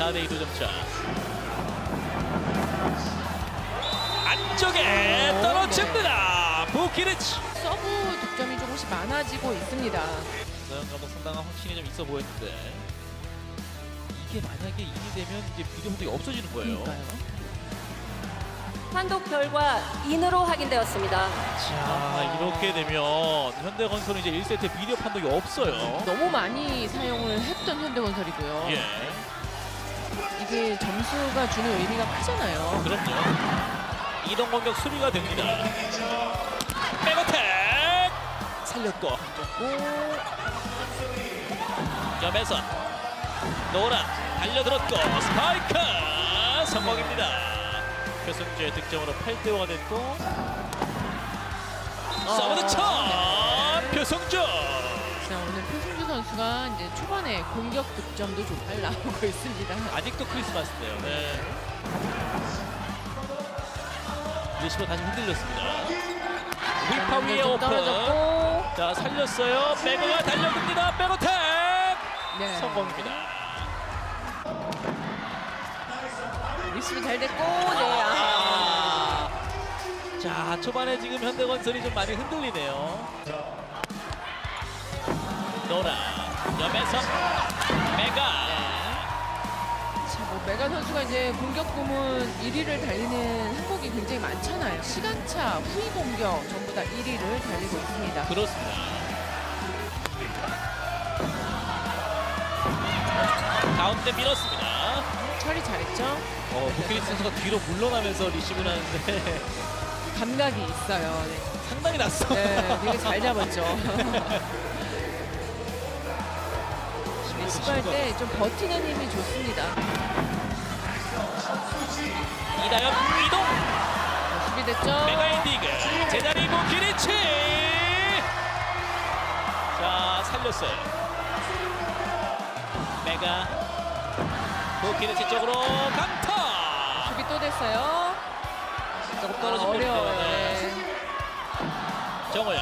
4대2 도점차. 안쪽에 떨어집니다. 부키리치. 서브 득점이 조금씩 많아지고 있습니다. 서영 감독 상당한 확신이 좀 있어 보였는데 이게 만약에 인이 되면 이제 비디오 판독이 없어지는 거예요. 그러니까요. 판독 결과 인으로 확인되었습니다. 자, 이렇게 되면 현대건설은 이제 1세트 비디오 판독이 없어요. 너무 많이 사용을 했던 현대건설이고요. 예, 이게 점수가 주는 의미가 크잖아요. 그럼요. 이동 공격 수비가 됩니다. 백어택 살렸고 염혜선 노란 달려들었고 스파이크 성공입니다. 표승주의 득점으로 8대5가 됐고 서브 득점 표승주. 자, 오늘 표승주 선수가 이제 초반에 공격 득점도 좀 잘 나오고 있습니다. 아직도 크리스마스인데요. 네. 리시버 다시 흔들렸습니다. 휘파 위에 좀 오픈. 떨어졌고, 자, 살렸어요. 백어가 달려듭니다. 백어택 네. 성공입니다. 리시브 잘 됐고, 네. 아. 자, 초반에 지금 현대건설이 좀 많이 흔들리네요. 노라, 염혜선, 메가. 자, 뭐 메가 선수가 이제 공격 부문 1위를 달리는 항목이 굉장히 많잖아요. 시간차, 후위 공격 전부 다 1위를 달리고 있습니다. 그렇습니다. 가운데 밀었습니다. 처리 잘했죠? 부키리스 선수가 뒤로 물러나면서 리시브를 하는데 감각이 있어요. 네, 상당히 낯선. 네, 되게 잘 잡았죠. 리시브할 때 좀 버티는 힘이 좋습니다. 이다연 이동. 준비됐죠? 메가엔디그 제자리 부키리치. 자, 살렸어요. 메가 부키리치 쪽으로 강타. 준비 또 됐어요. 조금 떨어진 어려워요. 볼인데요. 네. 네. 정호영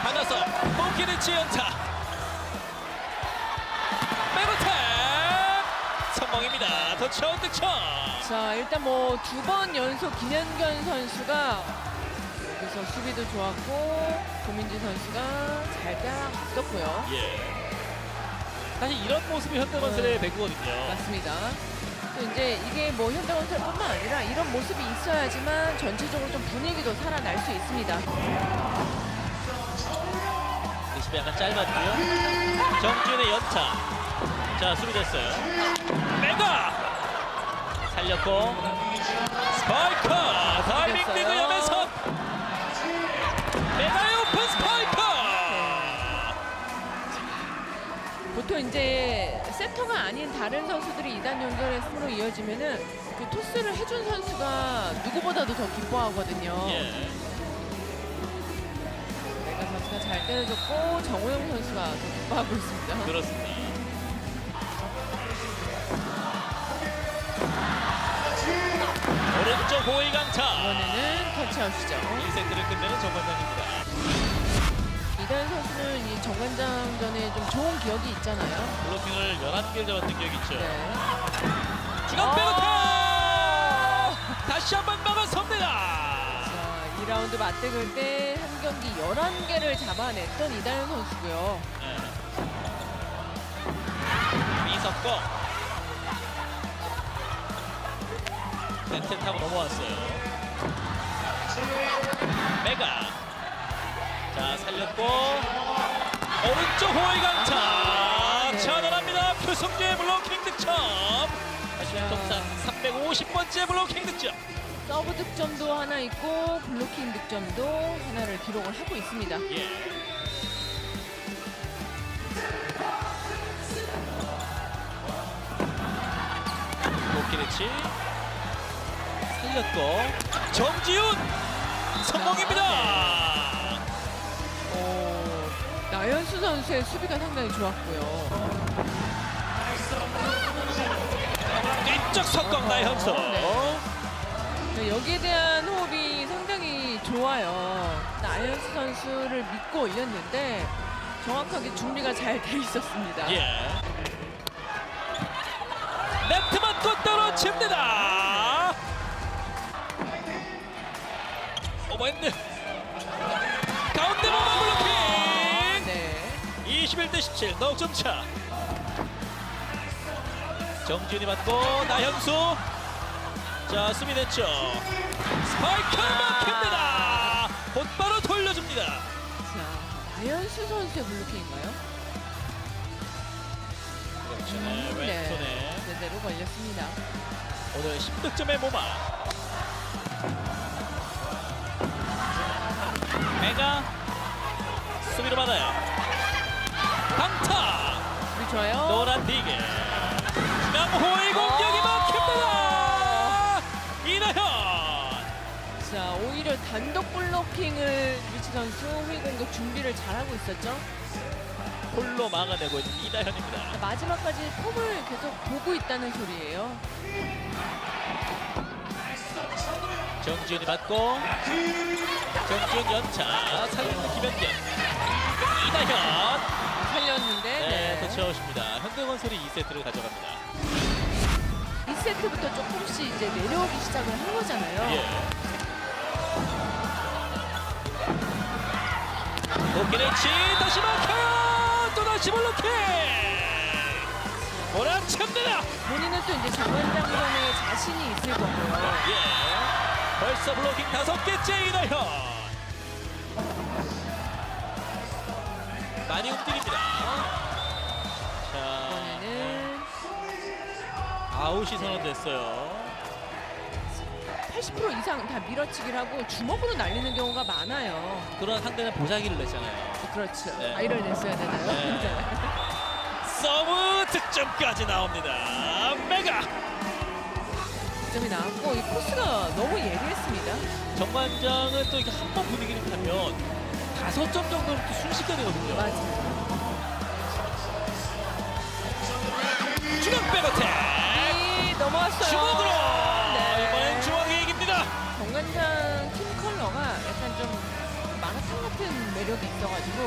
받아서 부키리치 연타. 백어택 성공입니다. 터치아웃 득점. 자, 일단 뭐 2번 연속 김현견 선수가 여기서 수비도 좋았고 고민지 선수가 잘 따라갔었고요. 예. 사실 이런 모습이 현대건설의 배구거든요. 맞습니다. 또 이제 이게 뭐 현대건설뿐만 아니라 이런 모습이 있어야지만 전체적으로 좀 분위기도 살아날 수 있습니다. 리시브 약간 짧았고요. 정준의 연타. 자, 수비 됐어요. 메가 살렸고 스파이크 다이빙 됐어요. 디그 염에서 메가의 오픈 스파이크. 보통 이제 세터가 아닌 다른 선수들이 2단 연결했으로 이어지면은 그 토스를 해준 선수가 누구보다도 더 기뻐하거든요. 예. 메가 선수가 잘 때려줬고 정호영 선수가 더 기뻐하고 있습니다. 그렇습니다. 오른쪽 호의 강타. 이번에는 터치아웃이죠. 1세트를 끝내는 정관장입니다. 이다현 선수는 이 정관장전에 좀 좋은 기억이 있잖아요. 블로킹을 11개를 잡았던 기억이 있죠. 네. 중앙 백어택 다시 한번 막아섭니다. 자, 2라운드 맞대결 때 한 경기 11개를 잡아냈던 이다현 선수고요. 네. 이석거 네트 타고 넘어왔어요. 메가 자, 살렸고 오른쪽 호의 강타. 네. 차단합니다. 표성주의 블로킹 득점. 아시안 통산 350번째 블로킹 득점. 서브 득점도 하나 있고 블로킹 득점도 하나를 기록을 하고 있습니다. 예. 부키리치 살렸고 정지훈 성공입니다. 나연수 선수의 수비가 상당히 좋았고요. 뒤쪽 석공 나현수. 네, 여기에 대한 호흡이 상당히 좋아요. 나연수 선수를 믿고 올렸는데 정확하게 준비가 잘 돼 있었습니다. 예. 네트 몰아칩니다. 오버핸드 가운데 몸만 블로킹. 네. 21대 17 넉점 차. 정지훈이 맞고 나현수. 자 수비 됐죠. 스파이크 막힙니다. 곧바로 돌려줍니다. 자, 나현수 선수의 블로킹인가요? 그렇죠. 네, 왼손에 제대로 걸렸습니다. 오늘 10득점의 모마. 메가 수비로 받아요. 강타 우리 좋아요. 노란 디게 남호의 공격이 막힙니다. 이나현. 자, 오히려 단독 블로킹을 위치 선수 후위 공격 준비를 잘하고 있었죠. 홀로 막아내고 있는 이나현입니다. 마지막까지 폼을 계속 보고 있다는 소리예요. 정지훈이 맞고 정지훈 연차 살리는 김현경. 이나현 살렸는데 네, 터치아웃입니다. 현대건설이 2세트를 가져갑니다. 2세트부터 조금씩 이제 내려오기 시작을 한 거잖아요. 예. 도끼네치 다시 막혀요. 또다시 블로킹. 몰아칩니다. 본인은 또 이제 정관장전에 자신이 있을 거고요. 예. 벌써 블로킹 5개째 이나현. 많이 움직입니다. 자, 이번에는 아웃이 선언됐어요. 80% 이상 다 밀어치기를 하고 주먹으로 날리는 경우가 많아요. 그런 상대는 보자기를 냈잖아요. 그렇죠. 네. 아이를 냈어야 되나요? 네. 서브 득점까지 나옵니다. 메가. 득점이 나왔고 이 코스가 너무 예리했습니다. 정관장은 또 이렇게 한 번 분위기를 타면 5점 정도는 또 순식간에 되거든요. 맞아요. 중앙 백어택. 이 넘어왔어요. 주먹으로. 네. 이번엔 주먹이 이깁니다. 정관장 팀 컬러가 약간 좀 마라탕 같은 매력이 있어가지고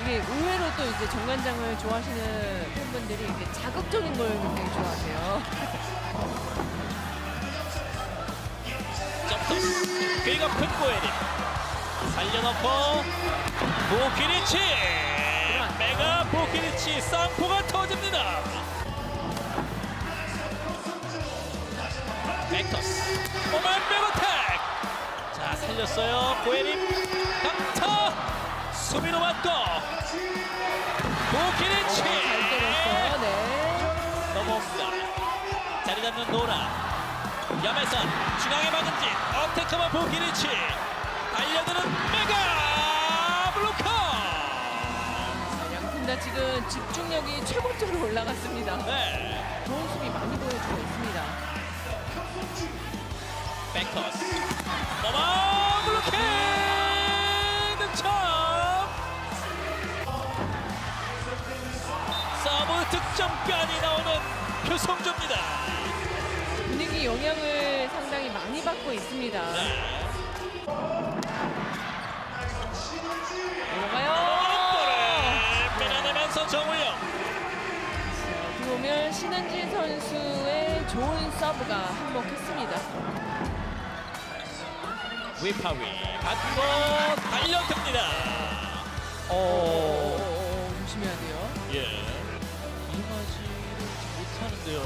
이게 의외로 또 이제 정관장을 좋아하시는 팬분들이 이렇게 자극적인 걸 굉장히 좋아하세요. 점토스 궤가 큰 고에리 살려놓고 보키리치. 메가 보키리치 쌍포가 터집니다. 백터스 오만 백어택. 자 살렸어요. 고에리 강타 수비로 맞고 보키리치 잘 때렸어요. 네. 넘어옵니다. 자리 잡는 노라. 야매선 중앙에 박은진 어택하면 보키리치 달려드는 메가 블로커. 양팀 다 지금 집중력이 최고점으로 올라갔습니다. 네. 좋은 수비 많이 보여주고 있습니다. 백터스 어마 블로킹 득점. 서브 득점까지 나오는 표성조입니다. 분위기 영향을 상당히 많이 받고 있습니다. 네. 넘어가요. 볼을 빼내면서 정우영. 들어오면 신한진 선수의 좋은 서브가 한몫했습니다. 위파위 받고 달려듭니다. 조심해야 돼요. 예. 이용하지를 못하는데요.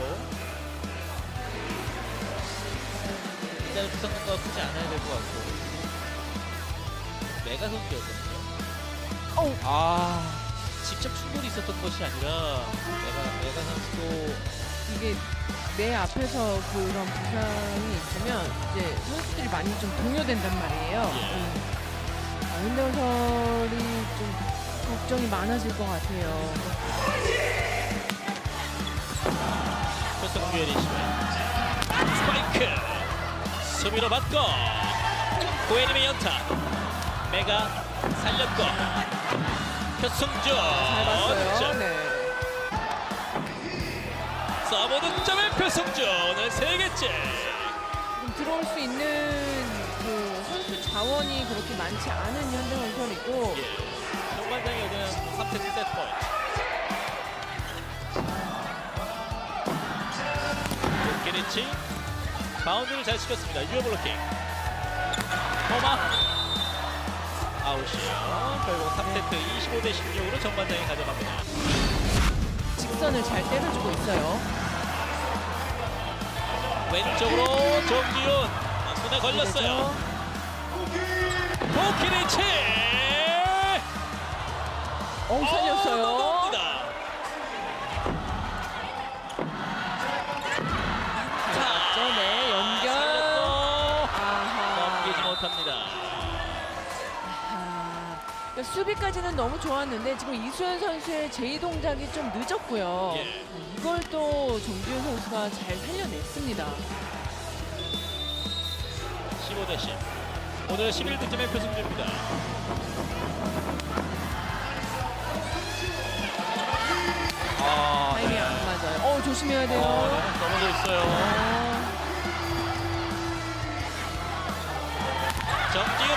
일단 부상과 크지 않아야 될 것 같고. 메가 선수였거든요. 직접 충돌이 있었던 것이 아니라 메가 선수도 이게 내 앞에서 그런 부상이 있으면 이제 선수들이 많이 좀 동요된단 말이에요. 예. 현대건설이 좀 걱정이 많아질 것 같아요. 표성규의 리시브 스파이크 수비로 받고 고혜림의 연타. 메가 살렸고 표성주 잘 봤어요. 득점. 네. 서브 득점의 표성주 오늘 3개째. 좀 들어올 수 있는 그 선수 자원이 그렇게 많지 않은 현대건설이고 예. 정관장이 얻은 3세트 세트 포인트. 호키니치 바운드를 잘 시켰습니다. 유효 블로킹. 토마 아웃이에요. 결국 3세트 25대 16으로 정관장이 가져갑니다. 직선을 잘 때려주고 있어요. 왼쪽으로 정지훈 손에 걸렸어요. 호키니치 살렸어요. 넘어갑니다. 자, 네, 연결. 살렸어. 아하. 넘기지 못합니다. 그러니까 수비까지는 너무 좋았는데 지금 이수연 선수의 제이 동작이 좀 늦었고요. 예. 이걸 또 정지훈 선수가 잘 살려냈습니다. 15대 10. 오늘 11득점의 표승주입니다. 타이밍이 안 맞아요. 조심해야 돼요. 넘어져 있어요. 정지훈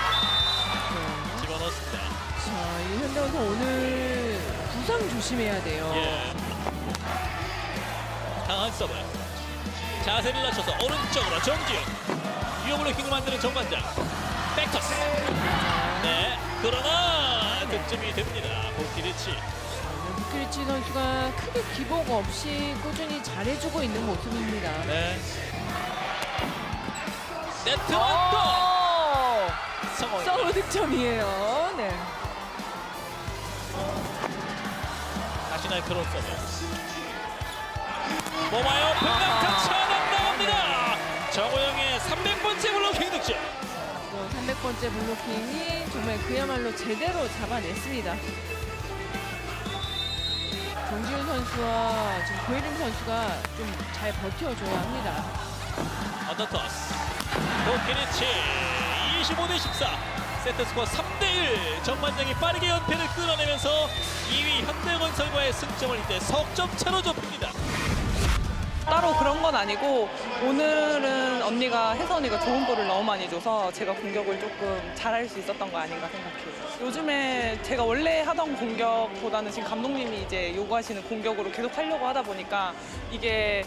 네. 집어넣습니다. 자, 이 현대 선수 오늘 부상 조심해야 돼요. 예. 강한 서브. 자세를 낮춰서 오른쪽으로 정지훈. 유효 블로킹을 만드는 정관장. 백터스. 네. 그러나 득점이 됩니다. 호키니치. 부키리치 선수가 크게 기복 없이 꾸준히 잘해주고 있는 모습입니다. 네. 네트 완도. 성공. 서브 득점이에요. 네. 다시 날카로운 서브. 모마요 평강타 차단 나옵니다. 정호영의 300번째 블로킹 득점. 300번째 블로킹이 정말 그야말로 제대로 잡아냈습니다. 정지훈 선수와 지금 고혜림 선수가 좀 잘 버텨줘야 합니다. 언더토스. 호키니치 25대 14. 세트 스코어 3대1. 정관장이 빠르게 연패를 끊어내면서 2위 현대건설과의 승점을 이제 석점 차로 좁힙니다. 따로 그런 건 아니고 오늘은 혜서 언니가 좋은 볼을 너무 많이 줘서 제가 공격을 조금 잘할 수 있었던 거 아닌가 생각해요. 요즘에 제가 원래 하던 공격보다는 지금 감독님이 이제 요구하시는 공격으로 계속 하려고 하다 보니까 이게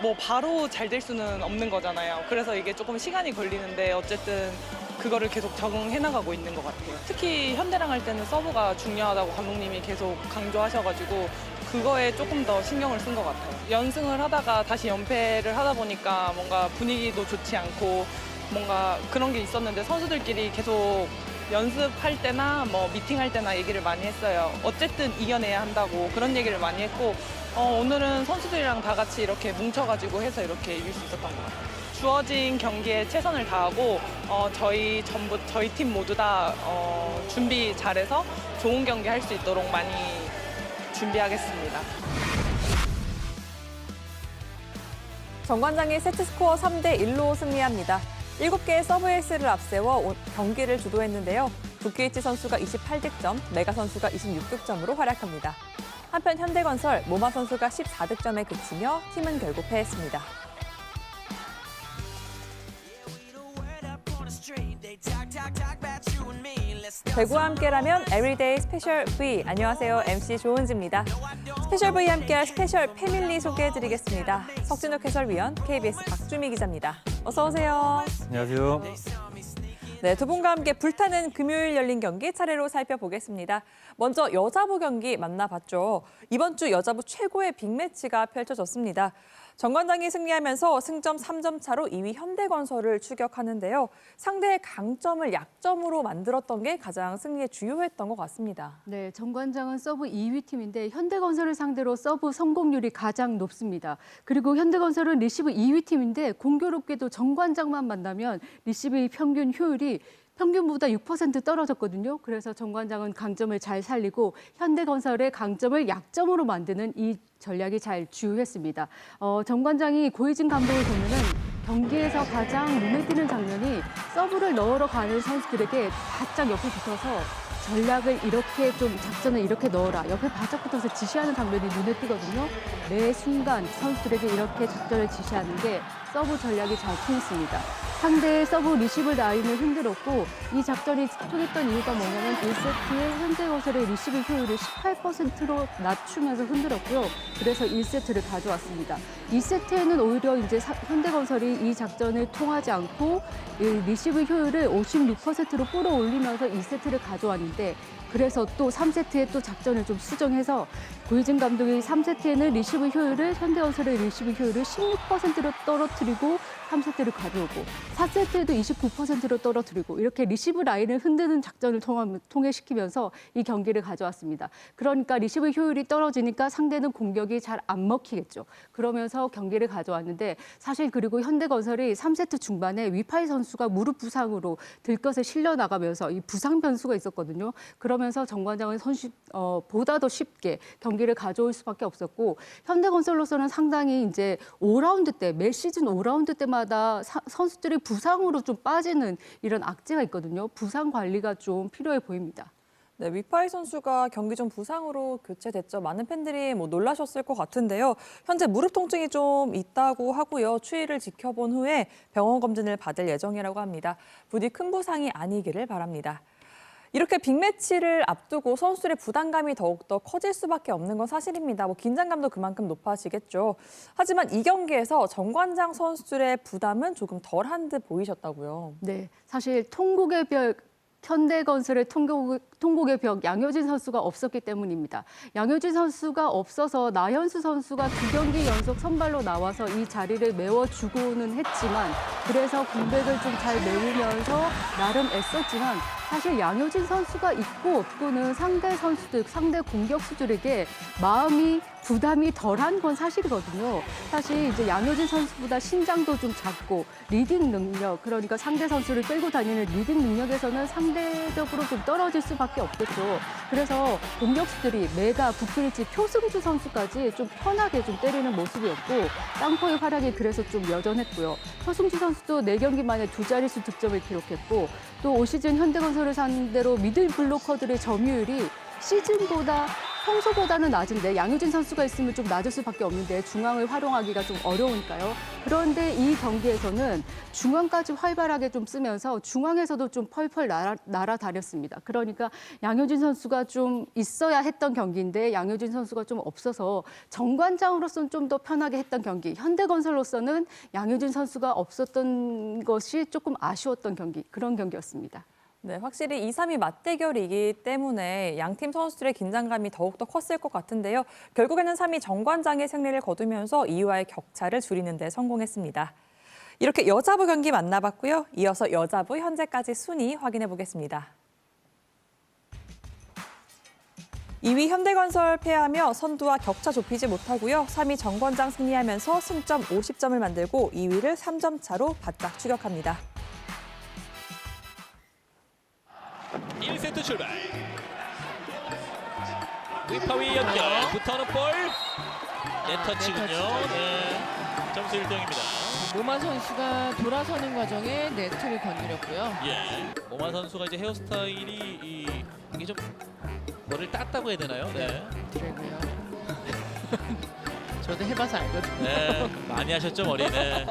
뭐 바로 잘 될 수는 없는 거잖아요. 그래서 이게 조금 시간이 걸리는데 어쨌든 그거를 계속 적응해 나가고 있는 것 같아요. 특히 현대랑 할 때는 서브가 중요하다고 감독님이 계속 강조하셔가지고 그거에 조금 더 신경을 쓴 것 같아요. 연승을 하다가 다시 연패를 하다 보니까 뭔가 분위기도 좋지 않고 뭔가 그런 게 있었는데 선수들끼리 계속 연습할 때나 뭐 미팅할 때나 얘기를 많이 했어요. 어쨌든 이겨내야 한다고 그런 얘기를 많이 했고 오늘은 선수들이랑 다 같이 이렇게 뭉쳐가지고 해서 이렇게 이길 수 있었던 것 같아요. 주어진 경기에 최선을 다하고 저희 팀 모두 다 준비 잘해서 좋은 경기 할 수 있도록 많이 준비하겠습니다. 정관장이 세트스코어 3대1로 승리합니다. 7개의 서브 에이스를 앞세워 경기를 주도했는데요. 부키이치 선수가 28득점, 메가 선수가 26득점으로 활약합니다. 한편 현대건설, 모마 선수가 14득점에 그치며 팀은 결국 패했습니다. 배구와 함께라면 에브리데이 스페셜 V. 안녕하세요. MC 조은지입니다. 스페셜 V와 함께할 스페셜 패밀리 소개해드리겠습니다. 석진욱 해설위원, KBS 박주미 기자입니다. 어서 오세요. 안녕하세요. 네, 두 분과 함께 불타는 금요일 열린 경기 차례로 살펴보겠습니다. 먼저 여자부 경기 만나봤죠. 이번 주 여자부 최고의 빅매치가 펼쳐졌습니다. 정관장이 승리하면서 승점 3점 차로 2위 현대건설을 추격하는데요. 상대의 강점을 약점으로 만들었던 게 가장 승리에 주요했던 것 같습니다. 네, 정관장은 서브 2위 팀인데 현대건설을 상대로 서브 성공률이 가장 높습니다. 그리고 현대건설은 리시브 2위 팀인데 공교롭게도 정관장만 만나면 리시브 평균 효율이 평균보다 6% 떨어졌거든요. 그래서 정관장은 강점을 잘 살리고 현대건설의 강점을 약점으로 만드는 이 전략이 잘 주요했습니다. 정관장이 고혜진 감독을 보면은 경기에서 가장 눈에 띄는 장면이 서브를 넣으러 가는 선수들에게 바짝 옆에 붙어서 전략을 이렇게 좀 작전을 이렇게 넣어라. 옆에 바짝 붙어서 지시하는 장면이 눈에 띄거든요. 매 순간 선수들에게 이렇게 작전을 지시하는 게 서브 전략이 잘 통했습니다. 상대의 서브 리시브 라인을 흔들었고 이 작전이 통했던 이유가 뭐냐면 1세트에 현대건설의 리시브 효율을 18%로 낮추면서 흔들었고요. 그래서 1세트를 가져왔습니다. 2세트에는 오히려 이제 현대건설이 이 작전을 통하지 않고 이 리시브 효율을 56%로 끌어올리면서 2세트를 가져왔는데 그래서 또 3세트에 또 작전을 좀 수정해서 고이진 감독이 3세트에는 리시브 효율을 현대건설의 리시브 효율을 16%로 떨어뜨리고 3세트를 가져오고 4세트에도 29%로 떨어뜨리고 이렇게 리시브 라인을 흔드는 작전을 통해시키면서 이 경기를 가져왔습니다. 그러니까 리시브 효율이 떨어지니까 상대는 공격이 잘 안 먹히겠죠. 그러면서 경기를 가져왔는데 사실 그리고 현대건설이 3세트 중반에 위파이 선수가 무릎 부상으로 들것에 실려 나가면서 이 부상 변수가 있었거든요. 그러면서 정관장은 보다 더 쉽게 경기를 가져올 수밖에 없었고 현대건설로서는 상당히 이제 5라운드 때 매 시즌 5라운드 때마다 선수들이 부상으로 좀 빠지는 이런 악재가 있거든요. 부상 관리가 좀 필요해 보입니다. 네, 위파이 선수가 경기 중 부상으로 교체됐죠. 많은 팬들이 놀라셨을 것 같은데요. 현재 무릎 통증이 좀 있다고 하고요. 추이를 지켜본 후에 병원 검진을 받을 예정이라고 합니다. 부디 큰 부상이 아니기를 바랍니다. 이렇게 빅매치를 앞두고 선수들의 부담감이 더욱더 커질 수밖에 없는 건 사실입니다. 긴장감도 그만큼 높아지겠죠. 하지만 이 경기에서 정관장 선수들의 부담은 조금 덜한 듯 보이셨다고요. 네, 사실 통곡의 벽 현대건설의 통곡의 벽 양효진 선수가 없었기 때문입니다. 양효진 선수가 없어서 나현수 선수가 2경기 연속 선발로 나와서 이 자리를 메워주고는 했지만 그래서 공백을 좀 잘 메우면서 나름 애썼지만 사실 양효진 선수가 있고 없고는 상대 선수들, 상대 공격수들에게 마음이 부담이 덜한 건 사실이거든요. 사실 이제 양효진 선수보다 신장도 좀 작고 리딩 능력, 그러니까 상대 선수를 끌고 다니는 리딩 능력에서는 상대적으로 좀 떨어질 수밖에 없겠죠. 그래서 공격수들이 메가, 부필지, 표승주 선수까지 좀 편하게 좀 때리는 모습이었고 땅포의 활약이 그래서 좀 여전했고요. 표승주 선수도 4경기 만에 2자릿수 득점을 기록했고 또 올 시즌 현대건설을 상대로 미들 블로커들의 점유율이 시즌보다 평소보다는 낮은데 양효진 선수가 있으면 좀 낮을 수밖에 없는데 중앙을 활용하기가 좀 어려우니까요. 그런데 이 경기에서는 중앙까지 활발하게 좀 쓰면서 중앙에서도 좀 펄펄 날아다녔습니다. 그러니까 양효진 선수가 좀 있어야 했던 경기인데 양효진 선수가 좀 없어서 정관장으로서는 좀 더 편하게 했던 경기, 현대건설로서는 양효진 선수가 없었던 것이 조금 아쉬웠던 경기, 그런 경기였습니다. 네, 확실히 2, 3위 맞대결이기 때문에 양팀 선수들의 긴장감이 더욱더 컸을 것 같은데요. 결국에는 3위 정관장의 승리를 거두면서 2위와의 격차를 줄이는 데 성공했습니다. 이렇게 여자부 경기 만나봤고요. 이어서 여자부 현재까지 순위 확인해 보겠습니다. 2위 현대건설 패하며 선두와 격차 좁히지 못하고요. 3위 정관장 승리하면서 승점 50점을 만들고 2위를 3점 차로 바짝 추격합니다. 1세트 출발. 위파위 연결. 붙어오는 볼. 네터치군요. 네. 점수 1등입니다. 모마 선수가 돌아서는 과정에 네트를 건드렸고요. 예. 모마 선수가 이제 헤어스타일이 이게 좀 머리를 땄다고 해야 되나요? 네. 그러고요. 저도 해봐서 알거든요. 네. 많이 하셨죠, 머리. 네.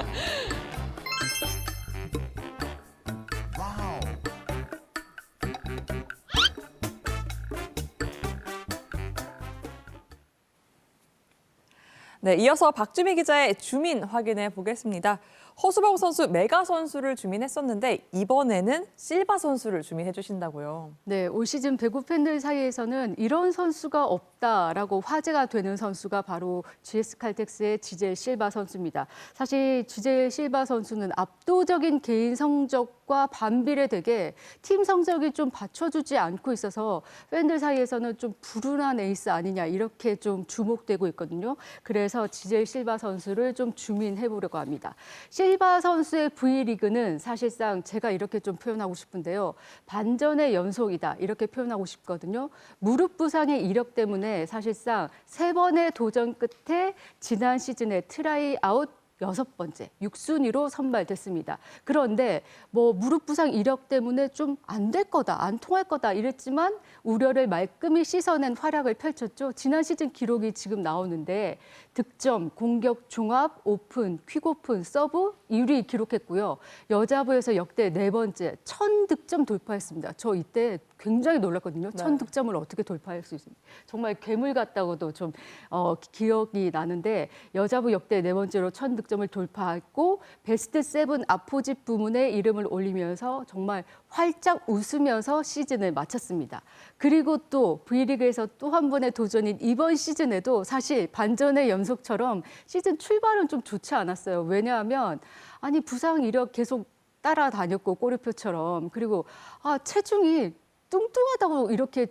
네, 이어서 박주미 기자의 주민 확인해 보겠습니다. 허수봉 선수, 메가 선수를 주민했었는데 이번에는 실바 선수를 주민해 주신다고요. 네, 올 시즌 배구 팬들 사이에서는 이런 선수가 없다라고 화제가 되는 선수가 바로 GS 칼텍스의 지젤 실바 선수입니다. 사실 지젤 실바 선수는 압도적인 개인 성적과 반비례되게 팀 성적이 좀 받쳐주지 않고 있어서 팬들 사이에서는 좀 불운한 에이스 아니냐 이렇게 좀 주목되고 있거든요. 그래서 지젤 실바 선수를 좀 주민해 보려고 합니다. 실바 선수의 V리그는 사실상 제가 이렇게 좀 표현하고 싶은데요. 반전의 연속이다 이렇게 표현하고 싶거든요. 무릎 부상의 이력 때문에 사실상 3번의 도전 끝에 지난 시즌에 트라이 아웃 6번째 6순위로 선발됐습니다. 그런데 뭐 무릎 부상 이력 때문에 좀 안 될 거다, 안 통할 거다 이랬지만 우려를 말끔히 씻어낸 활약을 펼쳤죠. 지난 시즌 기록이 지금 나오는데 득점, 공격, 종합, 오픈, 퀵오픈, 서브 1위 기록했고요. 여자부에서 역대 4번째 1000득점 돌파했습니다. 저 이때 굉장히 놀랐거든요. 1000득점을 어떻게 돌파할 수 있습니까? 정말 괴물 같다고도 좀 기억이 나는데 여자부 역대 4번째로 1000득점을 돌파했고 베스트 7 아포짓 부문에 이름을 올리면서 정말 활짝 웃으면서 시즌을 마쳤습니다. 그리고 또 V리그에서 또 한 번의 도전인 이번 시즌에도 사실 반전의 연속처럼 시즌 출발은 좀 좋지 않았어요. 왜냐하면 아니 부상 이력 계속 따라다녔고 꼬리표처럼 그리고 체중이 뚱뚱하다고 이렇게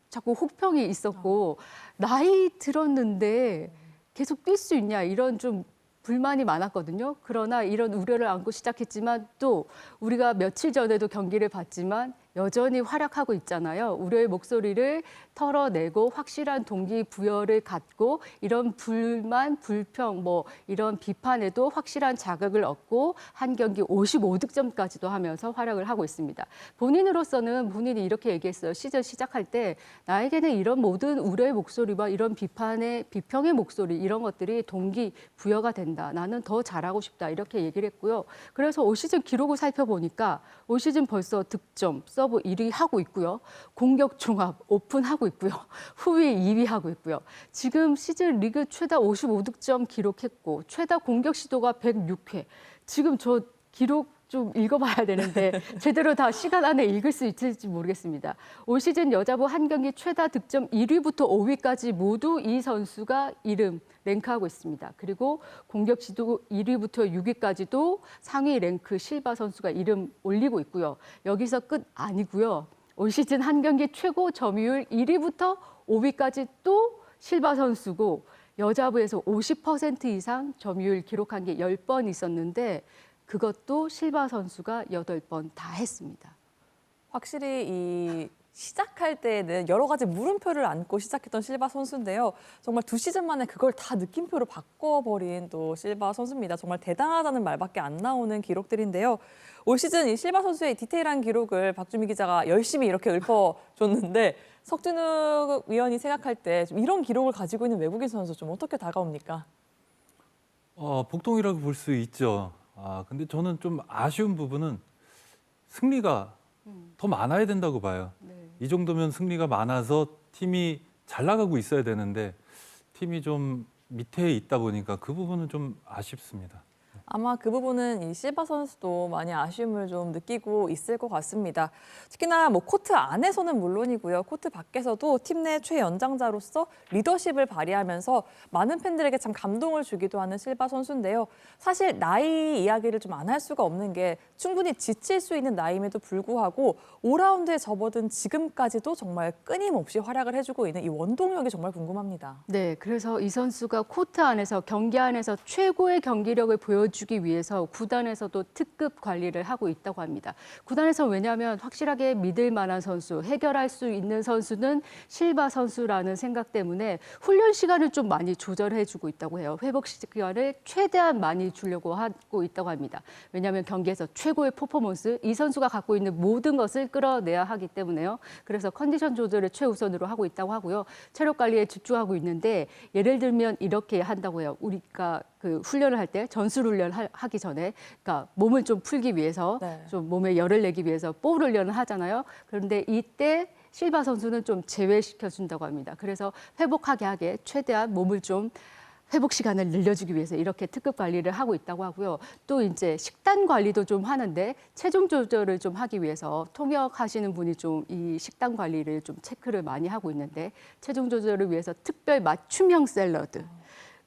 자꾸 혹평이 있었고 나이 들었는데 계속 뛸 수 있냐 이런 좀 불만이 많았거든요. 그러나 이런 우려를 안고 시작했지만 또 우리가 며칠 전에도 경기를 봤지만 여전히 활약하고 있잖아요. 우려의 목소리를 털어내고 확실한 동기부여를 갖고 이런 불만, 불평, 뭐 이런 비판에도 확실한 자극을 얻고 한 경기 55득점까지도 하면서 활약을 하고 있습니다. 본인으로서는 본인이 이렇게 얘기했어요. 시즌 시작할 때 나에게는 이런 모든 우려의 목소리와 이런 비평의 목소리 이런 것들이 동기부여가 된다. 나는 더 잘하고 싶다. 이렇게 얘기를 했고요. 그래서 올 시즌 기록을 살펴보니까 올 시즌 벌써 득점, 서브 1위 하고 있고요. 공격 종합 오픈하고 있고요. 후위 2위 하고 있고요. 지금 시즌 리그 최다 55득점 기록했고 최다 공격 시도가 106회. 지금 저 기록 좀 읽어봐야 되는데 제대로 다 시간 안에 읽을 수 있을지 모르겠습니다. 올 시즌 여자부 한 경기 최다 득점 1위부터 5위까지 모두 이 선수가 이름 랭크하고 있습니다. 그리고 공격 시도 1위부터 6위까지도 상위 랭크 실바 선수가 이름 올리고 있고요. 여기서 끝 아니고요. 올 시즌 한 경기 최고 점유율 1위부터 5위까지 또 실바 선수고 여자부에서 50% 이상 점유율 기록한 게 10번 있었는데 그것도 실바 선수가 8번 다 했습니다. 확실히 이 시작할 때는 여러 가지 물음표를 안고 시작했던 실바 선수인데요. 정말 2시즌 만에 그걸 다 느낌표로 바꿔버린 또 실바 선수입니다. 정말 대단하다는 말밖에 안 나오는 기록들인데요. 올 시즌 이 실바 선수의 디테일한 기록을 박주미 기자가 열심히 이렇게 읊어줬는데 석진욱 위원이 생각할 때 좀 이런 기록을 가지고 있는 외국인 선수 좀 어떻게 다가옵니까? 복동이라고 볼 수 있죠. 근데 저는 좀 아쉬운 부분은 승리가 더 많아야 된다고 봐요. 네. 이 정도면 승리가 많아서 팀이 잘 나가고 있어야 되는데 팀이 좀 밑에 있다 보니까 그 부분은 좀 아쉽습니다. 아마 그 부분은 이 실바 선수도 많이 아쉬움을 좀 느끼고 있을 것 같습니다. 특히나 뭐 코트 안에서는 물론이고요. 코트 밖에서도 팀 내 최연장자로서 리더십을 발휘하면서 많은 팬들에게 참 감동을 주기도 하는 실바 선수인데요. 사실 나이 이야기를 좀 안 할 수가 없는 게 충분히 지칠 수 있는 나이임에도 불구하고 5라운드에 접어든 지금까지도 정말 끊임없이 활약을 해주고 있는 이 원동력이 정말 궁금합니다. 네, 그래서 이 선수가 코트 안에서 경기 안에서 최고의 경기력을 보여주기 위해서 구단에서도 특급 관리를 하고 있다고 합니다. 구단에서 왜냐하면 확실하게 믿을 만한 선수, 해결할 수 있는 선수는 실바 선수라는 생각 때문에 훈련 시간을 좀 많이 조절해주고 있다고 해요. 회복 시간을 최대한 많이 주려고 하고 있다고 합니다. 왜냐하면 경기에서 최고의 퍼포먼스, 이 선수가 갖고 있는 모든 것을 끌어내야 하기 때문에요. 그래서 컨디션 조절을 최우선으로 하고 있다고 하고요. 체력 관리에 집중하고 있는데 예를 들면 이렇게 한다고 해요. 우리가 그 훈련을 할 때 전술 훈련 하기 전에 그러니까 몸을 좀 풀기 위해서 좀 몸에 열을 내기 위해서 볼 훈련을 하잖아요. 그런데 이때 실바 선수는 좀 제외시켜 준다고 합니다. 그래서 회복하게 하게 최대한 몸을 좀 회복 시간을 늘려주기 위해서 이렇게 특급 관리를 하고 있다고 하고요. 또 이제 식단 관리도 좀 하는데 체중 조절을 좀 하기 위해서 통역하시는 분이 좀 이 식단 관리를 좀 체크를 많이 하고 있는데 체중 조절을 위해서 특별 맞춤형 샐러드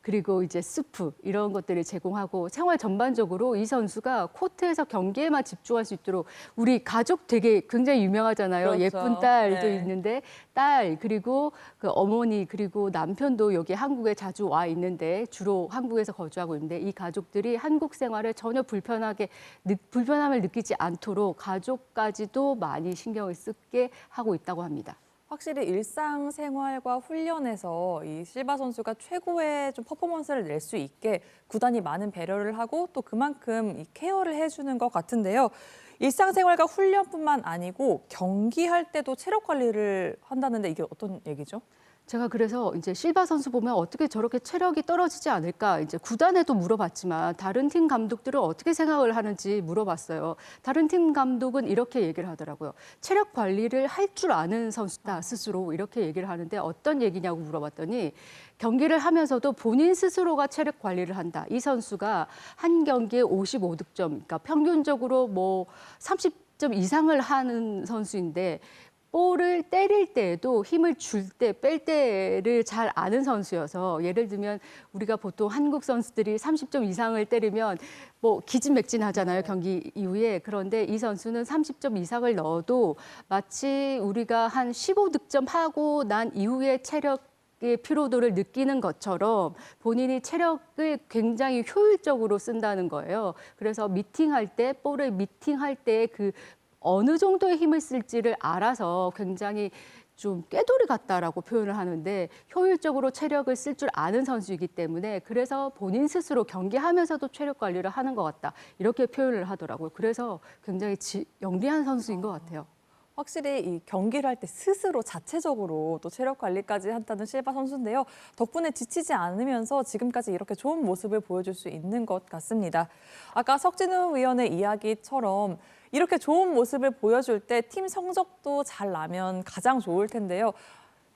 그리고 이제 스프 이런 것들을 제공하고 생활 전반적으로 이 선수가 코트에서 경기에만 집중할 수 있도록 우리 가족 되게 굉장히 유명하잖아요. 그렇죠. 예쁜 딸도 네. 있는데 딸 그리고 그 어머니 그리고 남편도 여기 한국에 자주 와 있는데 주로 한국에서 거주하고 있는데 이 가족들이 한국 생활을 전혀 불편함을 느끼지 않도록 가족까지도 많이 신경을 쓰게 하고 있다고 합니다. 확실히 일상생활과 훈련에서 이 실바 선수가 최고의 좀 퍼포먼스를 낼 수 있게 구단이 많은 배려를 하고 또 그만큼 이 케어를 해주는 것 같은데요. 일상생활과 훈련뿐만 아니고 경기할 때도 체력 관리를 한다는데 이게 어떤 얘기죠? 제가 그래서 이제 실바 선수 보면 어떻게 저렇게 체력이 떨어지지 않을까 이제 구단에도 물어봤지만 다른 팀 감독들은 어떻게 생각을 하는지 물어봤어요. 다른 팀 감독은 이렇게 얘기를 하더라고요. 체력 관리를 할 줄 아는 선수다 스스로 이렇게 얘기를 하는데 어떤 얘기냐고 물어봤더니 경기를 하면서도 본인 스스로가 체력 관리를 한다. 이 선수가 한 경기에 55득점, 그러니까 평균적으로 뭐 30점 이상을 하는 선수인데 볼을 때릴 때에도 힘을 줄 때, 뺄 때를 잘 아는 선수여서 예를 들면 우리가 보통 한국 선수들이 30점 이상을 때리면 뭐 기진맥진하잖아요, 경기 이후에. 그런데 이 선수는 30점 이상을 넣어도 마치 우리가 한 15득점 하고 난 이후에 체력의 피로도를 느끼는 것처럼 본인이 체력을 굉장히 효율적으로 쓴다는 거예요. 그래서 미팅할 때, 볼을 미팅할 때 그 어느 정도의 힘을 쓸지를 알아서 굉장히 좀 꾀돌이 같다라고 표현을 하는데 효율적으로 체력을 쓸 줄 아는 선수이기 때문에 그래서 본인 스스로 경기하면서도 체력 관리를 하는 것 같다. 이렇게 표현을 하더라고요. 그래서 굉장히 영리한 선수인 것 같아요. 확실히 이 경기를 할 때 스스로 자체적으로 또 체력 관리까지 한다는 실바 선수인데요. 덕분에 지치지 않으면서 지금까지 이렇게 좋은 모습을 보여줄 수 있는 것 같습니다. 아까 석진우 위원의 이야기처럼 이렇게 좋은 모습을 보여줄 때 팀 성적도 잘 나면 가장 좋을 텐데요.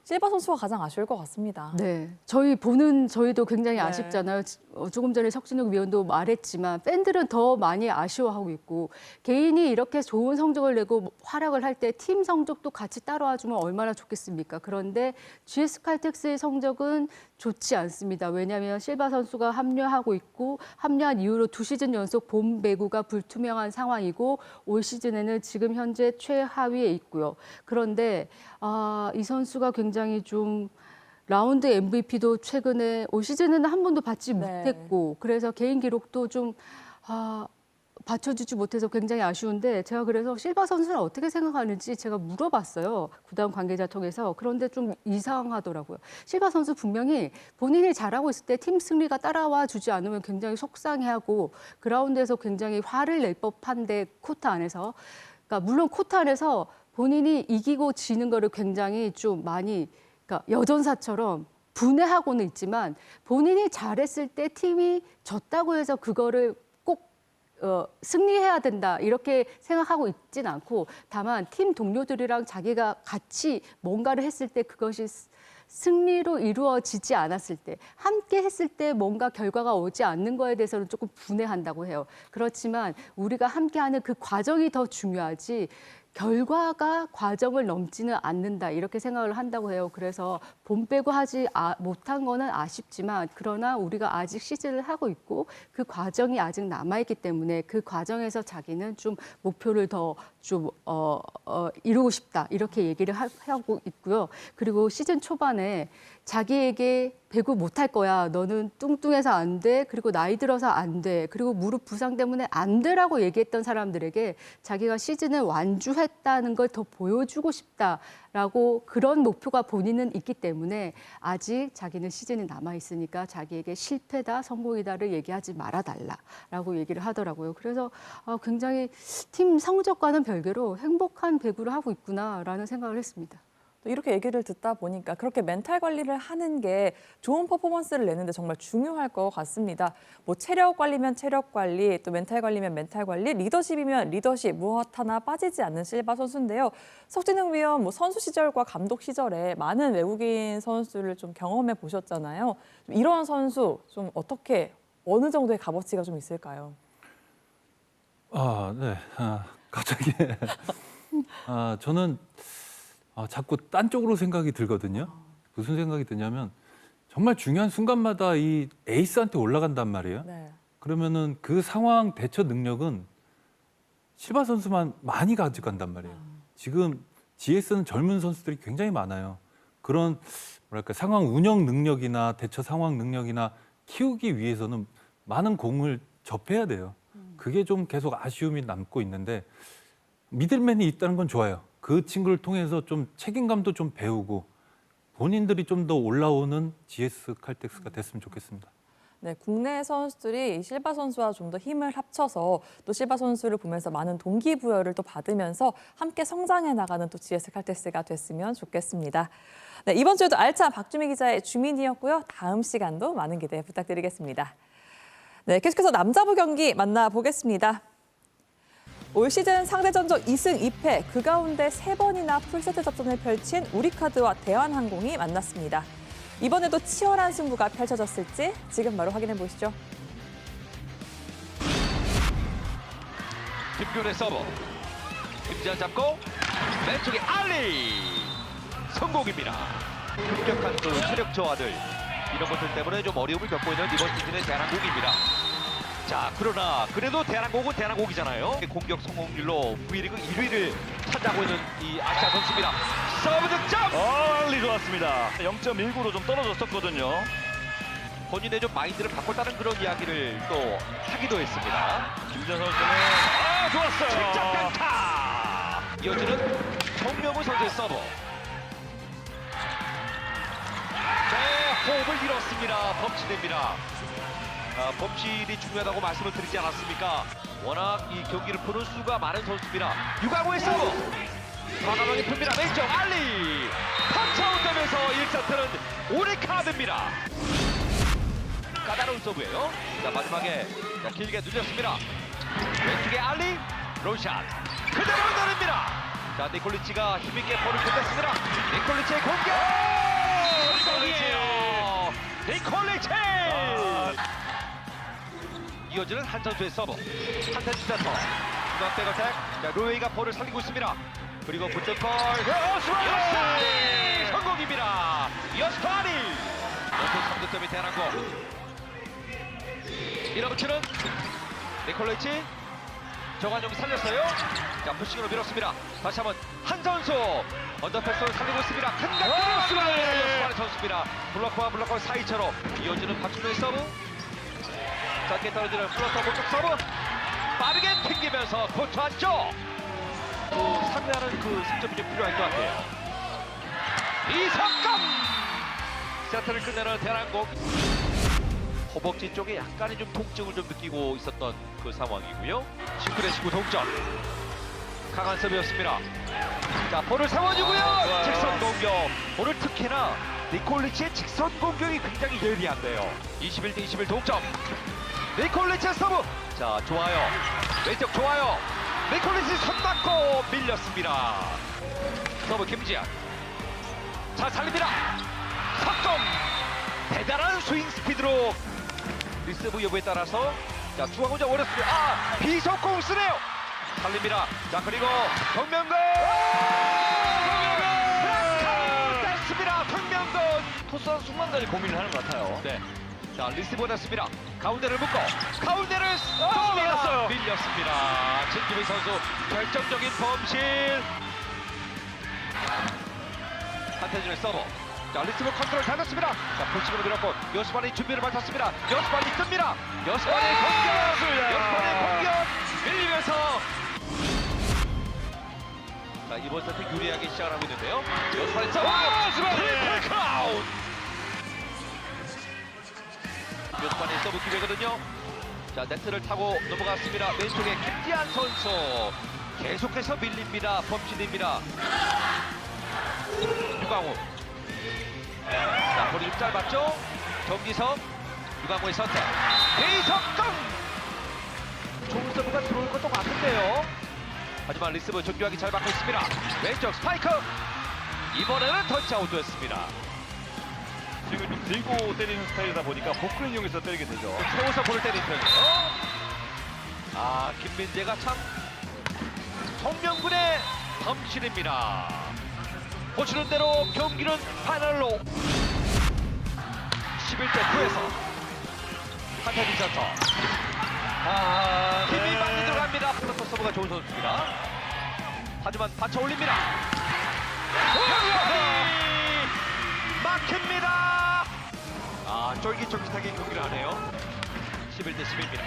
실바 선수가 가장 아쉬울 것 같습니다. 네, 저희도 굉장히 네. 아쉽잖아요. 조금 전에 석진욱 위원도 말했지만 팬들은 더 많이 아쉬워하고 있고 개인이 이렇게 좋은 성적을 내고 활약을 할 때 팀 성적도 같이 따라와주면 얼마나 좋겠습니까? 그런데 GS 칼텍스의 성적은 좋지 않습니다. 왜냐하면 실바 선수가 합류하고 있고 합류한 이후로 2시즌 연속 봄 배구가 불투명한 상황이고 올 시즌에는 지금 현재 최하위에 있고요. 그런데 이 선수가 굉장히 좀 라운드 MVP도 최근에 올 시즌에는 한 번도 받지 못했고 그래서 개인 기록도 좀 받쳐주지 못해서 굉장히 아쉬운데 제가 그래서 실바 선수는 어떻게 생각하는지 제가 물어봤어요. 구단 관계자 통해서. 그런데 좀 이상하더라고요. 실바 선수 분명히 본인이 잘하고 있을 때 팀 승리가 따라와 주지 않으면 굉장히 속상해하고 그라운드에서 굉장히 화를 낼 법한데 코트 안에서. 그러니까 물론 코트 안에서 본인이 이기고 지는 거를 굉장히 좀 많이 그러니까 여전사처럼 분해하고는 있지만 본인이 잘했을 때 팀이 졌다고 해서 그거를 꼭 승리해야 된다 이렇게 생각하고 있진 않고 다만 팀 동료들이랑 자기가 같이 뭔가를 했을 때 그것이 승리로 이루어지지 않았을 때 함께 했을 때 뭔가 결과가 오지 않는 거에 대해서는 조금 분해한다고 해요. 그렇지만 우리가 함께하는 그 과정이 더 중요하지 결과가 과정을 넘지는 않는다 이렇게 생각을 한다고 해요. 그래서 봄 빼고 하지 못한 거는 아쉽지만 그러나 우리가 아직 시즌을 하고 있고 그 과정이 아직 남아있기 때문에 그 과정에서 자기는 좀 목표를 더 좀 이루고 싶다 이렇게 얘기를 하고 있고요. 그리고 시즌 초반에 자기에게 배구 못할 거야. 너는 뚱뚱해서 안 돼. 그리고 나이 들어서 안 돼. 그리고 무릎 부상 때문에 안 돼라고 얘기했던 사람들에게 자기가 시즌을 완주했다는 걸 더 보여주고 싶다라고 그런 목표가 본인은 있기 때문에 아직 자기는 시즌이 남아있으니까 자기에게 실패다, 성공이다를 얘기하지 말아달라라고 얘기를 하더라고요. 그래서 굉장히 팀 성적과는 별개로 행복한 배구를 하고 있구나라는 생각을 했습니다. 또 이렇게 얘기를 듣다 보니까 그렇게 멘탈 관리를 하는 게 좋은 퍼포먼스를 내는데 정말 중요할 것 같습니다. 뭐 체력 관리면 체력 관리, 또 멘탈 관리면 멘탈 관리, 리더십이면 리더십 무엇 하나 빠지지 않는 실바 선수인데요. 석진웅 위원 뭐 선수 시절과 감독 시절에 많은 외국인 선수를 좀 경험해 보셨잖아요. 이런 선수 좀 어떻게 어느 정도의 값어치가 좀 있을까요? 네. 갑자기 저는 자꾸 딴 쪽으로 생각이 들거든요. 무슨 생각이 드냐면 정말 중요한 순간마다 이 에이스한테 올라간단 말이에요. 네. 그러면은 그 상황 대처 능력은 실바 선수만 많이 가져간단 말이에요. 지금 GS는 젊은 선수들이 굉장히 많아요. 그런 뭐랄까 상황 운영 능력이나 대처 상황 능력이나 키우기 위해서는 많은 공을 접해야 돼요. 그게 좀 계속 아쉬움이 남고 있는데 미들맨이 있다는 건 좋아요. 그 친구를 통해서 좀 책임감도 좀 배우고 본인들이 좀 더 올라오는 GS 칼텍스가 됐으면 좋겠습니다. 네, 국내 선수들이 실바 선수와 좀 더 힘을 합쳐서 또 실바 선수를 보면서 많은 동기부여를 또 받으면서 함께 성장해 나가는 또 GS 칼텍스가 됐으면 좋겠습니다. 네, 이번 주에도 알찬 박주미 기자의 주민이었고요. 다음 시간도 많은 기대 부탁드리겠습니다. 네, 계속해서 남자부 경기 만나보겠습니다. 올 시즌 상대 전적 2승 2패, 그 가운데 3번이나 풀세트 접전을 펼친 우리카드와 대한항공이 만났습니다. 이번에도 치열한 승부가 펼쳐졌을지 지금 바로 확인해 보시죠. 김규현의 서브. 김지한 잡고 왼쪽에 알리. 성공입니다. 급격한 그 체력 저하들 이런 것들 때문에 좀 어려움을 겪고 있는 이번 시즌의 대한항공입니다. 자, 그러나 그래도 대한항공은 대한항공이잖아요. 공격 성공률로 V리그 1위를 차지하고 있는 이 아시아 선수입니다. 서브 득점! 알리 좋았습니다. 0.19로 좀 떨어졌었거든요. 본인의 좀 마인드를 바꿨다는 그런 이야기를 또 하기도 했습니다. 김지현 선수는 좋았어요. 직접 강타! 이어지는 정명훈 선수의 서브. 호흡을 잃었습니다. 범실입니다. 범실이 중요하다고 말씀을 드리지 않았습니까? 워낙 이 경기를 보는 수가 많은 선수입니다. 유강호의 서브! 과감하게 풉니다. 왼쪽 알리! 펀치아웃 되면서 1세트는 우리카드입니다. 까다로운 서브예요. 자, 마지막에 길게 눌렸습니다. 왼쪽에 알리! 로샷! 그대로 노립니다. 자, 니콜리치가 힘있게 볼을 건넸습니다. 니콜리치의 공격! 골이에요! 니콜리치! 이어지는 한 선수의 서브. 한태준 센터. 중앙 백어택. 자, 로웨이가 볼을 살리고 있습니다. 그리고 붙든볼. 여스파니! 성공입니다. 여스파니! 연속 3득점이 대한항공. 밀어붙이는 니콜리치. 정한용이 살렸어요. 자, 푸싱으로 밀었습니다. 다시 한번 한 선수. 언더패스를 살리고 있습니다. 큰 각도로 여스파니 선수입니다. 블록과 블록과 사이처로 이어지는 박준호의 서브. 짧게 떨어지는 플러터 목적 서브. 빠르게 튕기면서 코트 안쪽. 상대하는 그 승점이 좀 필요할 것 같아요. 이석감! 세트를 끝내는 대한항공. 허벅지 쪽에 약간의 좀 통증을 좀 느끼고 있었던 그 상황이고요. 19대 19 동점. 강한 서브였습니다. 자, 볼을 세워주고요. 직선 공격. 오늘 특히나 니콜리치의 직선 공격이 굉장히 예리한데요. 21대 21 동점. 니콜리치의 서브. 자, 좋아요. 왼쪽 좋아요. 니콜리치 손 맞고 밀렸습니다. 서브 김지한. 자, 살립니다. 석점. 대단한 스윙 스피드로 리스브 여부에 따라서 자, 중앙공자 어렵습니다. 비속공 쓰네요. 살립니다. 자, 그리고 정명근. 됐습니다. 정명근. 토스한 순간까지 고민을 하는 것 같아요. 네. 자, 리스브 됐습니다. 가운데를 묶고 가운데를 밀었어요. 밀렸습니다. 진규민 선수 결정적인 범실. 한태준의 서브. 자, 리스브 컨트롤 잘했습니다. 자, 볼식으로 밀었고 여스반이 준비를 마쳤습니다. 여스반이 뜹니다. 여스반의 공격. 여스반의 공격. 밀리면서 자, 이번 세트 유리하게 시작을 하고 있는데요. 여스반의 서브. 트리플 크라운. 여스반의 서브 기회거든요. 자, 네트를 타고 넘어갔습니다. 왼쪽에 김지한 선수. 계속해서 밀립니다. 범실입니다. 유강호. 자, 볼이 좀 짧았죠? 정기석, 유강호의 선택. 대석강! 좋은 서브가 들어올 것도 같은데요. 하지만 리스브 정교하게 잘 받고 있습니다. 왼쪽 스파이크! 이번에는 터치아웃됐습니다. 지금 좀 들고 때리는 스타일이다 보니까 복근을 이용해서 때리게 되죠. 세워서 볼을 때리는 편이에요. 김민재가 참 정명근의 범실입니다. 보시는 대로 경기는 파이널로 11대 9에서 한태준 센터. 힘이 많이 들어갑니다. 플러터 서브가 좋은 선수입니다. 하지만 받쳐 올립니다. 막힙니다. 쫄깃쫄깃하게 경기를 하네요. 11대 10입니다.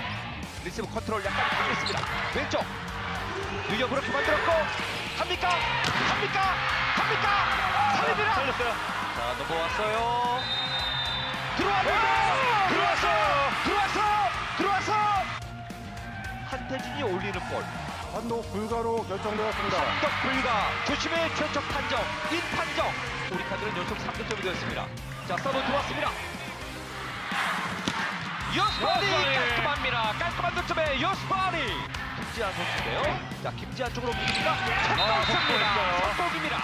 리시브 컨트롤 약간 바뀌었습니다. 왼쪽 유격 그렇게 만들었고 합니까? 살립니다. 살렸어요. 자, 넘어왔어요. 들어왔어. 한태진이 올리는 볼. 판독 불가로 결정되었습니다. 판독 불가. 주심의 최적 판정. 인판정. 우리카드는 연속 3득점이 되었습니다. 자, 서브 들어왔습니다. 요스바니 깔끔한 득점에 요스바니. 김지한 선수인데요. 자, 김지한 쪽으로 봅니다. 선독입니다.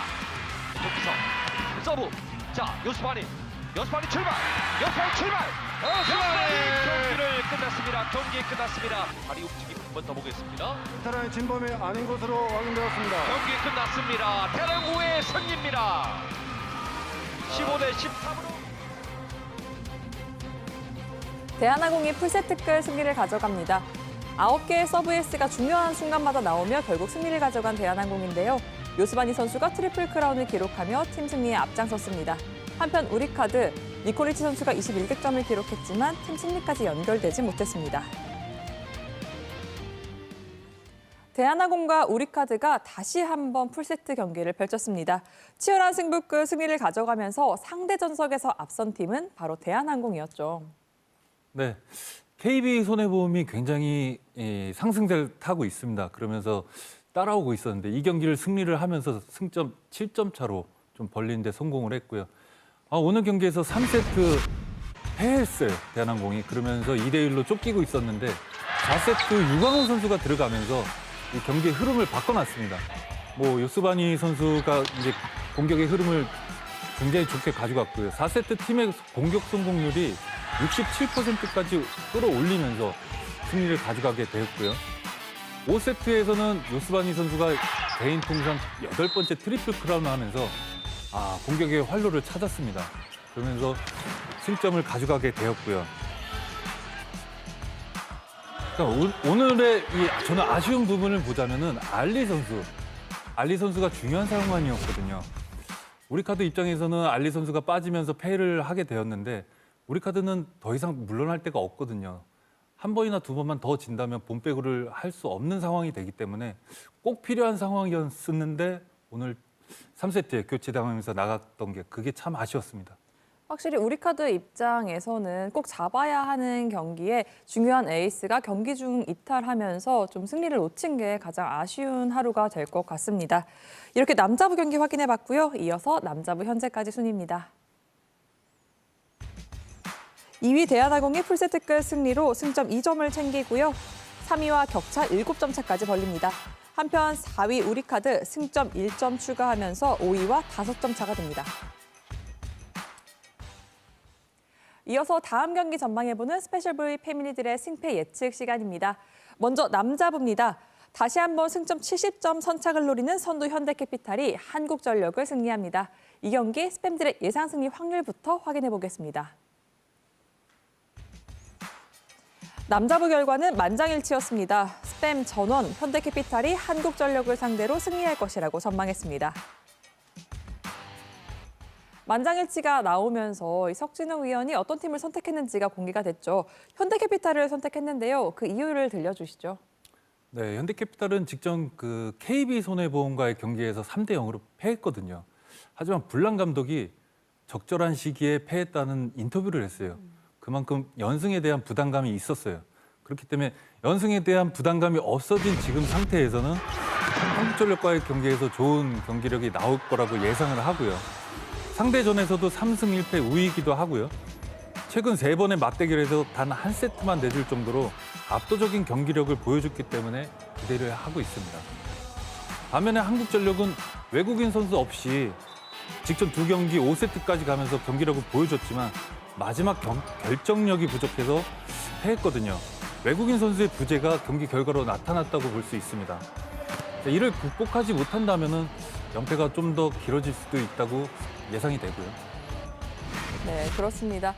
여기서 서브. 자, 요스바니 출발. 경기 끝났습니다. 다리 움직임 한 번 더 보겠습니다. 테란의 진범이 아닌 것으로 확인되었습니다. 경기 끝났습니다. 대랑우의 승리입니다. 15대 13으로. 대한항공이 풀세트끝 승리를 가져갑니다. 9개의 서브 에이스가 중요한 순간마다 나오며 결국 승리를 가져간 대한항공인데요. 요스바니 선수가 트리플 크라운을 기록하며 팀 승리에 앞장섰습니다. 한편 우리카드, 니콜리치 선수가 21득점을 기록했지만 팀 승리까지 연결되지 못했습니다. 대한항공과 우리카드가 다시 한번 풀세트 경기를 펼쳤습니다. 치열한 승부 끝 승리를 가져가면서 상대 전석에서 앞선 팀은 바로 대한항공이었죠. 네, KB 손해보험이 굉장히 상승세를 타고 있습니다. 그러면서 따라오고 있었는데 이 경기를 승리를 하면서 승점 7점 차로 좀 벌리는 데 성공을 했고요. 오늘 경기에서 3세트 패했어요, 대한항공이. 그러면서 2대1로 쫓기고 있었는데 4세트 유광훈 선수가 들어가면서 이 경기의 흐름을 바꿔놨습니다. 요스바니 선수가 이제 공격의 흐름을 굉장히 좋게 가져갔고요. 4세트 팀의 공격 성공률이 67%까지 끌어올리면서 승리를 가져가게 되었고요. 5세트에서는 요스바니 선수가 개인 통산 8번째 트리플 크라운을 하면서 공격의 활로를 찾았습니다. 그러면서 승점을 가져가게 되었고요. 그러니까 오늘의 저는 아쉬운 부분을 보자면은 알리 선수가 중요한 상황이었거든요. 우리카드 입장에서는 알리 선수가 빠지면서 패를 하게 되었는데 우리카드는 더 이상 물러날 데가 없거든요. 한 번이나 두 번만 더 진다면 본배구를 할 수 없는 상황이 되기 때문에 꼭 필요한 상황이었는데 오늘 3세트에 교체당하면서 나갔던 게 그게 참 아쉬웠습니다. 확실히 우리카드 입장에서는 꼭 잡아야 하는 경기에 중요한 에이스가 경기 중 이탈하면서 좀 승리를 놓친 게 가장 아쉬운 하루가 될 것 같습니다. 이렇게 남자부 경기 확인해봤고요. 이어서 남자부 현재까지 순위입니다. 2위 대한항공이 풀세트 끝 승리로 승점 2점을 챙기고요. 3위와 격차 7점 차까지 벌립니다. 한편 4위 우리카드 승점 1점 추가하면서 5위와 5점 차가 됩니다. 이어서 다음 경기 전망해보는 스페셜 V 패밀리들의 승패 예측 시간입니다. 먼저 남자부입니다. 다시 한번 승점 70점 선착을 노리는 선두 현대캐피탈이 한국전력을 승리합니다. 이 경기 스팸들의 예상 승리 확률부터 확인해보겠습니다. 남자부 결과는 만장일치였습니다. 스팸 전원, 현대캐피탈이 한국전력을 상대로 승리할 것이라고 전망했습니다. 만장일치가 나오면서 석진웅 위원이 어떤 팀을 선택했는지가 공개가 됐죠. 현대캐피탈을 선택했는데요. 그 이유를 들려주시죠. 네, 현대캐피탈은 직전 그 KB손해보험과의 경기에서 3대0으로 패했거든요. 하지만 불란 감독이 적절한 시기에 패했다는 인터뷰를 했어요. 그만큼 연승에 대한 부담감이 있었어요. 그렇기 때문에 연승에 대한 부담감이 없어진 지금 상태에서는 한국전력과의 경기에서 좋은 경기력이 나올 거라고 예상을 하고요. 상대전에서도 3승 1패 우위이기도 하고요. 최근 3번의 맞대결에서 단 한 세트만 내줄 정도로 압도적인 경기력을 보여줬기 때문에 기대를 하고 있습니다. 반면에 한국전력은 외국인 선수 없이 직전 2경기 5세트까지 가면서 경기력을 보여줬지만 마지막 결정력이 부족해서 패했거든요. 외국인 선수의 부재가 경기 결과로 나타났다고 볼 수 있습니다. 이를 극복하지 못한다면 연패가 좀 더 길어질 수도 있다고 예상이 되고요. 네, 그렇습니다.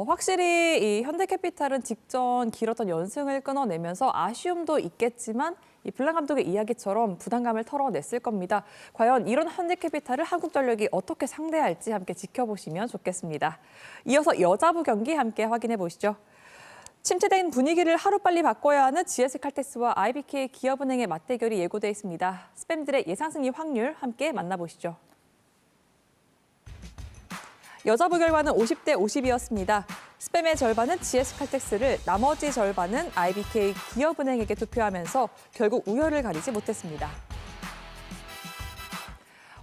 확실히 이 현대캐피탈은 직전 길었던 연승을 끊어내면서 아쉬움도 있겠지만 이 블랑 감독의 이야기처럼 부담감을 털어냈을 겁니다. 과연 이런 현대캐피탈을 한국전력이 어떻게 상대할지 함께 지켜보시면 좋겠습니다. 이어서 여자부 경기 함께 확인해 보시죠. 침체된 분위기를 하루빨리 바꿔야 하는 GS칼텍스와 IBK 기업은행의 맞대결이 예고돼 있습니다. 스팸들의 예상 승리 확률 함께 만나보시죠. 여자부 결과는 50대 50이었습니다. 스팸의 절반은 GS칼텍스를, 나머지 절반은 IBK 기업은행에게 투표하면서 결국 우열을 가리지 못했습니다.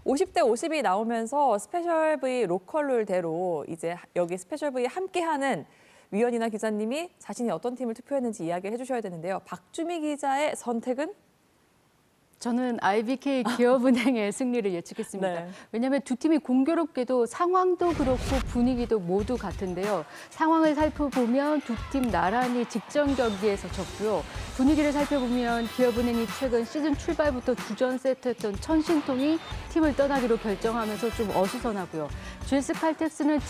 50대 50이 나오면서 스페셜 V 로컬룰대로 이제 여기 스페셜 V에 함께하는 위원이나 기자님이 자신이 어떤 팀을 투표했는지 이야기를 해주셔야 되는데요. 박주미 기자의 선택은? 저는 IBK 기업은행의 승리를 예측했습니다. 네. 왜냐하면 두 팀이 공교롭게도 상황도 그렇고 분위기도 모두 같은데요. 상황을 살펴보면 두 팀 나란히 직전 경기에서 졌고요. 분위기를 살펴보면 기업은행이 최근 시즌 출발부터 주전 세트했던 천신통이 팀을 떠나기로 결정하면서 좀 어수선하고요. GS칼텍스는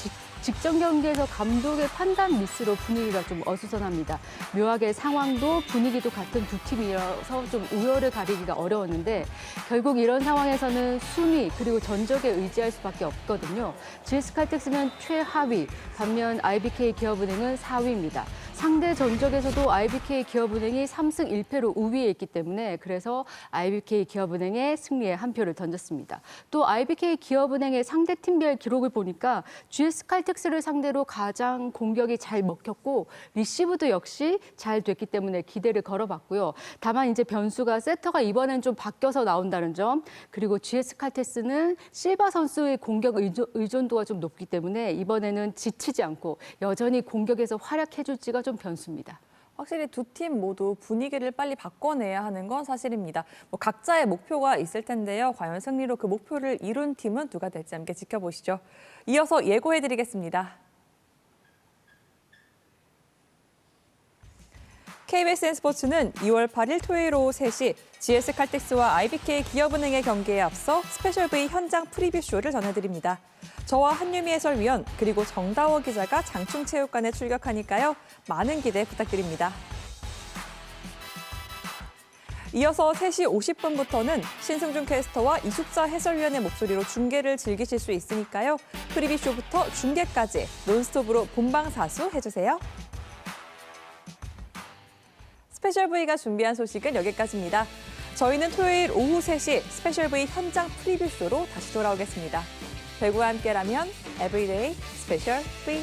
직전 경기에서 감독의 판단 미스로 분위기가 좀 어수선합니다. 묘하게 상황도 분위기도 같은 두 팀이어서 좀 우열을 가리기가 어려웠는데 결국 이런 상황에서는 순위 그리고 전적에 의지할 수밖에 없거든요. GS칼텍스는 최하위, 반면 IBK 기업은행은 4위입니다. 상대 전적에서도 IBK 기업은행이 3승 1패로 우위에 있기 때문에 그래서 IBK 기업은행의 승리에 한 표를 던졌습니다. 또 IBK 기업은행의 상대 팀별 기록을 보니까 GS칼텍스를 상대로 가장 공격이 잘 먹혔고 리시브도 역시 잘 됐기 때문에 기대를 걸어봤고요. 다만 이제 변수가 세터가 이번엔 좀 바뀌어서 나온다는 점, 그리고 GS칼텍스는 실바 선수의 공격 의존도가 좀 높기 때문에 이번에는 지치지 않고 여전히 공격에서 활약해줄지가 좀 변수입니다. 확실히 두 팀 모두 분위기를 빨리 바꿔내야 하는 건 사실입니다. 각자의 목표가 있을 텐데요. 과연 승리로 그 목표를 이룬 팀은 누가 될지 함께 지켜보시죠. 이어서 예고해드리겠습니다. KBSN 스포츠는 2월 8일 토요일 오후 3시 GS칼텍스와 IBK 기업은행의 경기에 앞서 스페셜 V 현장 프리뷰 쇼를 전해드립니다. 저와 한유미 해설위원 그리고 정다워 기자가 장충체육관에 출격하니까요. 많은 기대 부탁드립니다. 이어서 3시 50분부터는 신승준 캐스터와 이숙자 해설위원의 목소리로 중계를 즐기실 수 있으니까요. 프리뷰 쇼부터 중계까지 논스톱으로 본방사수 해주세요. 스페셜 V가 준비한 소식은 여기까지입니다. 저희는 토요일 오후 3시 스페셜 V 현장 프리뷰 쇼로 다시 돌아오겠습니다. 배구와 함께라면 에브리데이 스페셜 V.